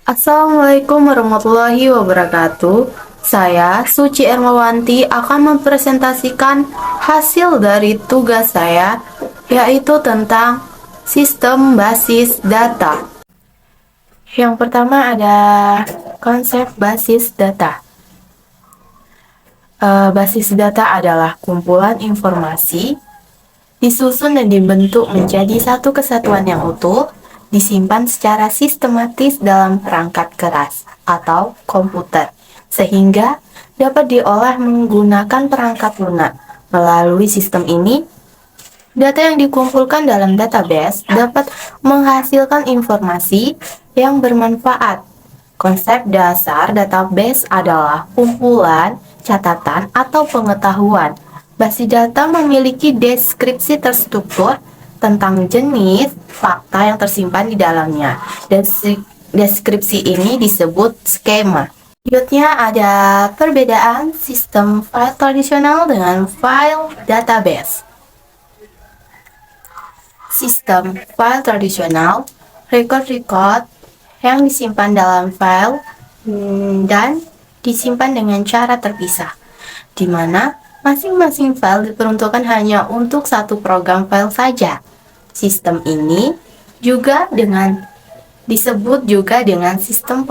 Assalamualaikum warahmatullahi wabarakatuh. Saya Suci Ermawanti akan mempresentasikan hasil dari tugas saya, yaitu tentang sistem basis data. Yang pertama ada konsep basis data. Basis data adalah kumpulan informasi disusun dan dibentuk menjadi satu kesatuan yang utuh, disimpan secara sistematis dalam perangkat keras atau komputer, sehingga dapat diolah menggunakan perangkat lunak. Melalui sistem ini, data yang dikumpulkan dalam database dapat menghasilkan informasi yang bermanfaat. Konsep dasar database adalah kumpulan, catatan, atau pengetahuan. Basis data memiliki deskripsi terstruktur tentang jenis fakta yang tersimpan di dalamnya. Deskripsi ini disebut skema. Selanjutnya ada perbedaan sistem file tradisional dengan file database. Sistem file tradisional, record-record yang disimpan dalam file dan disimpan dengan cara terpisah, di mana masing-masing file diperuntukkan hanya untuk satu program file saja. Sistem ini disebut juga dengan sistem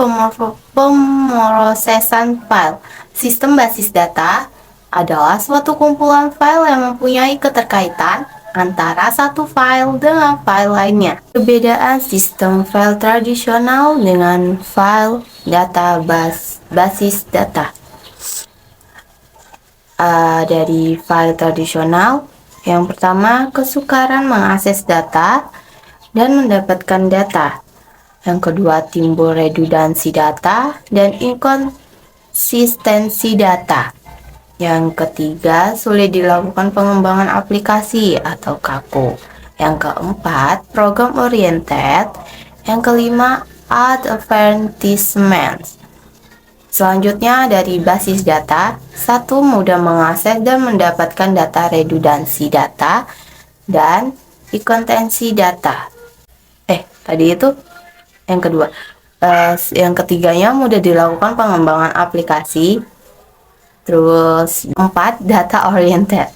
pemrosesan file. Sistem basis data adalah suatu kumpulan file yang mempunyai keterkaitan antara satu file dengan file lainnya. Perbedaan sistem file tradisional dengan file basis data. Dari file tradisional, yang pertama kesukaran mengakses data dan mendapatkan data. Yang kedua timbul redundansi data dan inkonsistensi data. Yang ketiga, sulit dilakukan pengembangan aplikasi atau kaku. Yang keempat, program oriented. Yang kelima, advertisement. Selanjutnya dari basis data, satu mudah mengakses dan mendapatkan data, redundansi data, dan inkonsistensi data. Tadi itu yang kedua. Yang ketiganya mudah dilakukan pengembangan aplikasi. Terus 4, data oriented.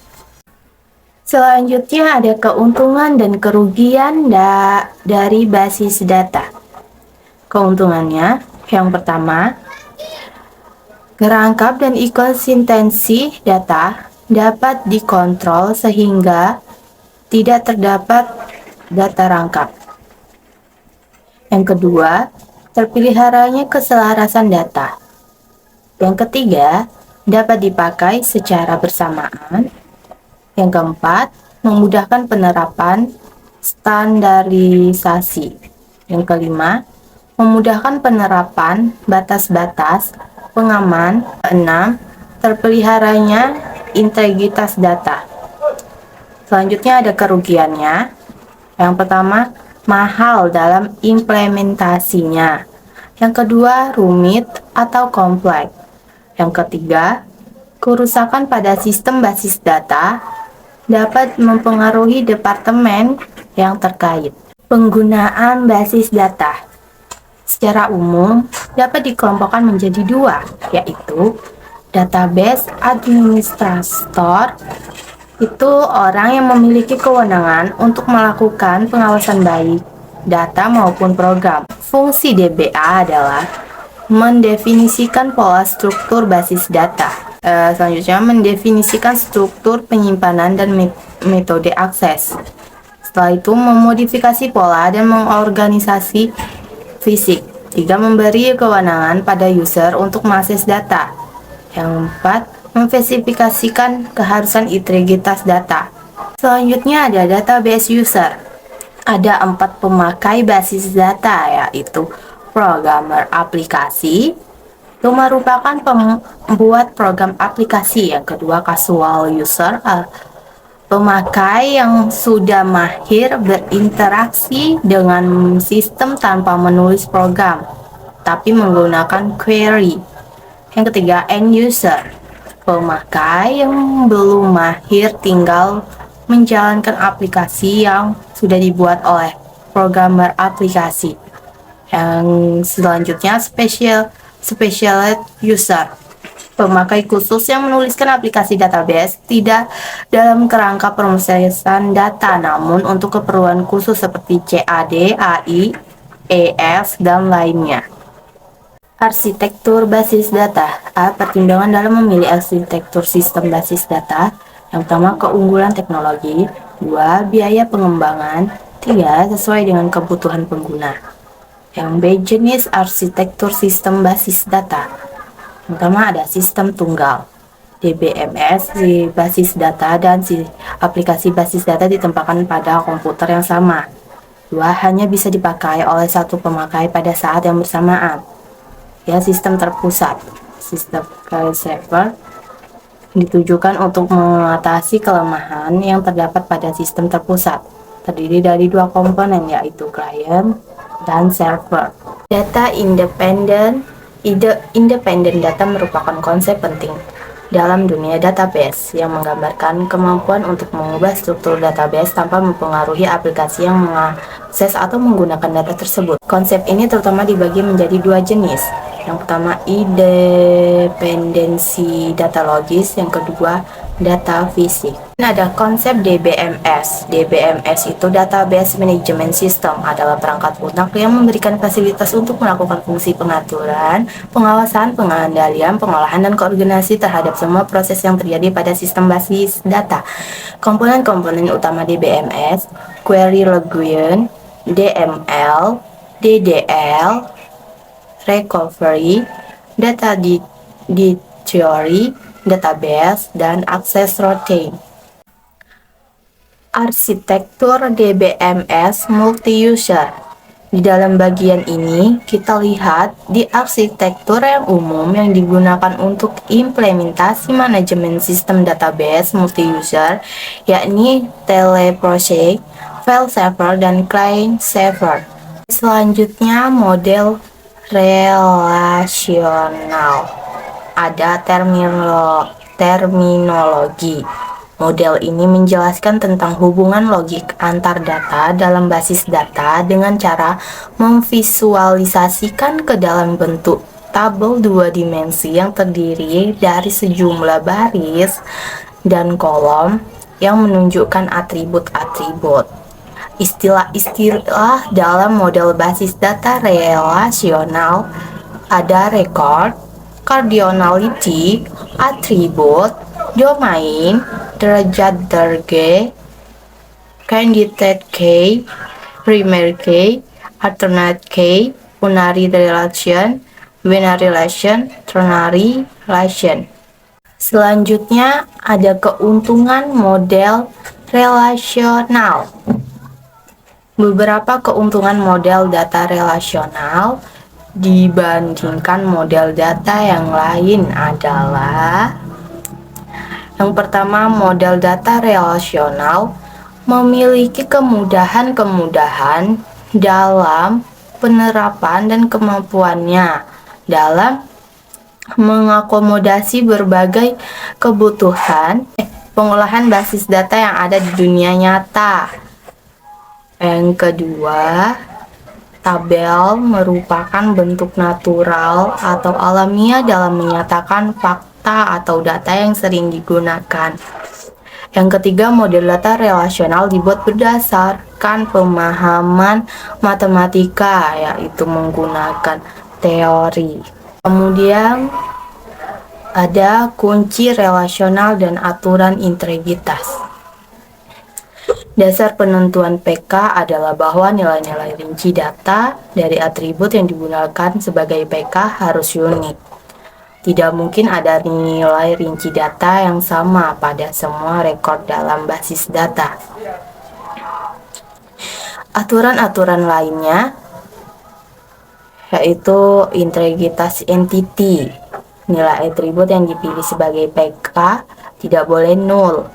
Selanjutnya ada keuntungan dan kerugian dari basis data. Keuntungannya, yang pertama, kerangkap dan inkonsistensi data dapat dikontrol sehingga tidak terdapat data rangkap. Yang kedua, terpeliharanya keselarasan data. Yang ketiga, dapat dipakai secara bersamaan. Yang keempat, memudahkan penerapan standarisasi. Yang kelima, memudahkan penerapan batas-batas pengaman. Keenam, terpeliharanya integritas data. Selanjutnya ada kerugiannya. Yang pertama, mahal dalam implementasinya. Yang kedua, rumit atau kompleks. Yang ketiga, kerusakan pada sistem basis data dapat mempengaruhi departemen yang terkait. Penggunaan basis data secara umum dapat dikelompokkan menjadi dua, yaitu database administrator, itu orang yang memiliki kewenangan untuk melakukan pengawasan baik data maupun program. Fungsi DBA adalah mendefinisikan pola struktur basis data. Selanjutnya mendefinisikan struktur penyimpanan dan metode akses. Setelah itu memodifikasi pola dan mengorganisasi fisik. 3, memberi kewenangan pada user untuk mengakses data. Yang 4, memspesifikasikan keharusan integritas data. Selanjutnya ada database user. Ada 4 pemakai basis data, yaitu programmer aplikasi, itu merupakan pembuat program aplikasi. Yang kedua, casual user, pemakai yang sudah mahir berinteraksi dengan sistem tanpa menulis program, tapi menggunakan query. Yang ketiga, end user, pemakai yang belum mahir tinggal menjalankan aplikasi yang sudah dibuat oleh programmer aplikasi. Yang selanjutnya special user, pemakai khusus yang menuliskan aplikasi database tidak dalam kerangka pemrosesan data, namun untuk keperluan khusus seperti CAD, AI, ES, dan lainnya. Arsitektur basis data. Pertimbangan dalam memilih arsitektur sistem basis data. Yang pertama, keunggulan teknologi. 2, biaya pengembangan. 3, sesuai dengan kebutuhan pengguna. Yang B, jenis arsitektur sistem basis data. Yang pertama ada sistem tunggal, DBMS, di basis data dan aplikasi basis data ditempatkan pada komputer yang sama. 2, hanya bisa dipakai oleh satu pemakai pada saat yang bersamaan. Ya, sistem terpusat, sistem file server ditujukan untuk mengatasi kelemahan yang terdapat pada sistem terpusat. Terdiri dari 2 komponen, yaitu client dan server. Data independen data merupakan konsep penting dalam dunia database yang menggambarkan kemampuan untuk mengubah struktur database tanpa mempengaruhi aplikasi yang mengakses atau menggunakan data tersebut. Konsep ini terutama dibagi menjadi 2 jenis. Yang pertama, independensi data logis, yang kedua, data fisik. Ada konsep DBMS. DBMS itu Database Management System, adalah perangkat lunak yang memberikan fasilitas untuk melakukan fungsi pengaturan, pengawasan, pengendalian, pengolahan, dan koordinasi terhadap semua proses yang terjadi pada sistem basis data. Komponen-komponen utama DBMS, Query Language, DML, DDL, Recovery, Data Theory, Database, dan Access Routine. Arsitektur DBMS multi-user. Di dalam bagian ini, kita lihat di arsitektur yang umum yang digunakan untuk implementasi manajemen sistem database multi-user, yakni teleprocess, file server, dan client server. Selanjutnya, model relasional. Ada terminologi. Model ini menjelaskan tentang hubungan logik antar data dalam basis data dengan cara memvisualisasikan ke dalam bentuk tabel 2 dimensi yang terdiri dari sejumlah baris dan kolom yang menunjukkan atribut-atribut. Istilah-istilah dalam model basis data relasional ada record, cardinality, atribut, domain, derajat derge, candidate key, primary key, alternate key, unary relation, binary relation, ternary relation. Selanjutnya ada keuntungan model relasional. Beberapa keuntungan model data relasional dibandingkan model data yang lain adalah: yang pertama, model data relasional memiliki kemudahan-kemudahan dalam penerapan dan kemampuannya dalam mengakomodasi berbagai kebutuhan pengolahan basis data yang ada di dunia nyata. Yang kedua, tabel merupakan bentuk natural atau alamiah dalam menyatakan fakta atau data yang sering digunakan. Yang ketiga, model data relasional dibuat berdasarkan pemahaman matematika, yaitu menggunakan teori. Kemudian ada kunci relasional dan aturan integritas. Dasar penentuan PK adalah bahwa nilai-nilai rinci data dari atribut yang digunakan sebagai PK harus unik. Tidak mungkin ada nilai rinci data yang sama pada semua rekor dalam basis data. Aturan-aturan lainnya yaitu integritas entity. Nilai atribut yang dipilih sebagai PK tidak boleh nol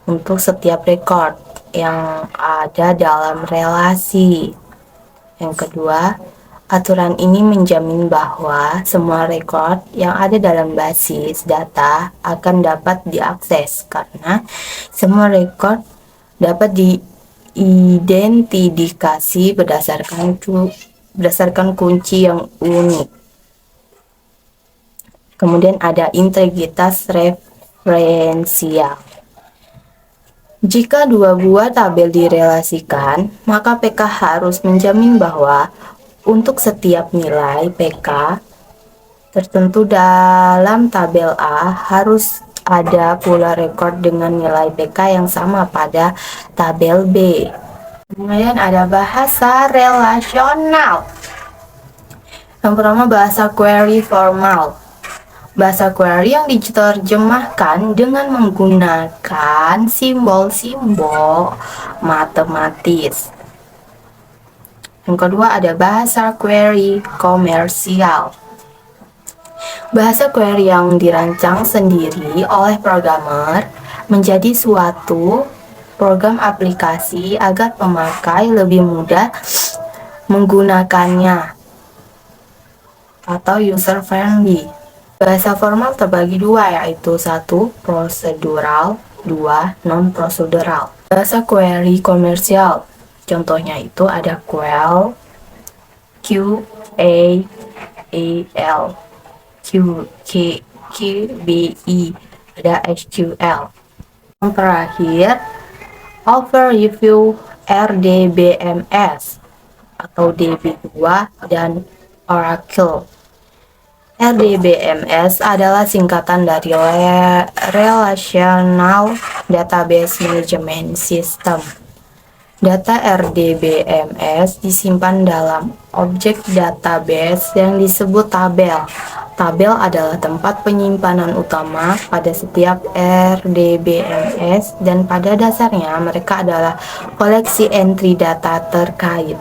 untuk setiap rekor yang ada dalam relasi. Yang kedua, aturan ini menjamin bahwa semua rekor yang ada dalam basis data akan dapat diakses karena semua rekor dapat diidentifikasi berdasarkan berdasarkan kunci yang unik. Kemudian ada integritas referensial. Jika dua buah tabel direlasikan, maka PK harus menjamin bahwa untuk setiap nilai PK tertentu dalam tabel A harus ada pula rekor dengan nilai PK yang sama pada tabel B. Kemudian ada bahasa relasional. Yang pertama bahasa query formal. Bahasa query yang diterjemahkan dengan menggunakan simbol-simbol matematis. Yang kedua ada bahasa query komersial. Bahasa query yang dirancang sendiri oleh programmer menjadi suatu program aplikasi agar pemakai lebih mudah menggunakannya atau user friendly. Bahasa formal terbagi dua, yaitu satu prosedural, dua non-prosedural. Bahasa query komersial, contohnya itu ada quell, QAAL, QBE, ada SQL. Yang terakhir, overview RDBMS atau DB2 dan Oracle. RDBMS adalah singkatan dari Relational Database Management System. Data RDBMS disimpan dalam objek database yang disebut tabel. Tabel adalah tempat penyimpanan utama pada setiap RDBMS dan pada dasarnya mereka adalah koleksi entry data terkait.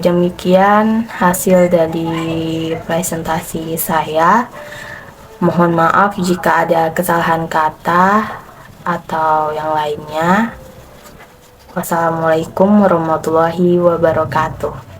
Demikian hasil dari presentasi saya. Mohon maaf jika ada kesalahan kata atau yang lainnya. Wassalamualaikum warahmatullahi wabarakatuh.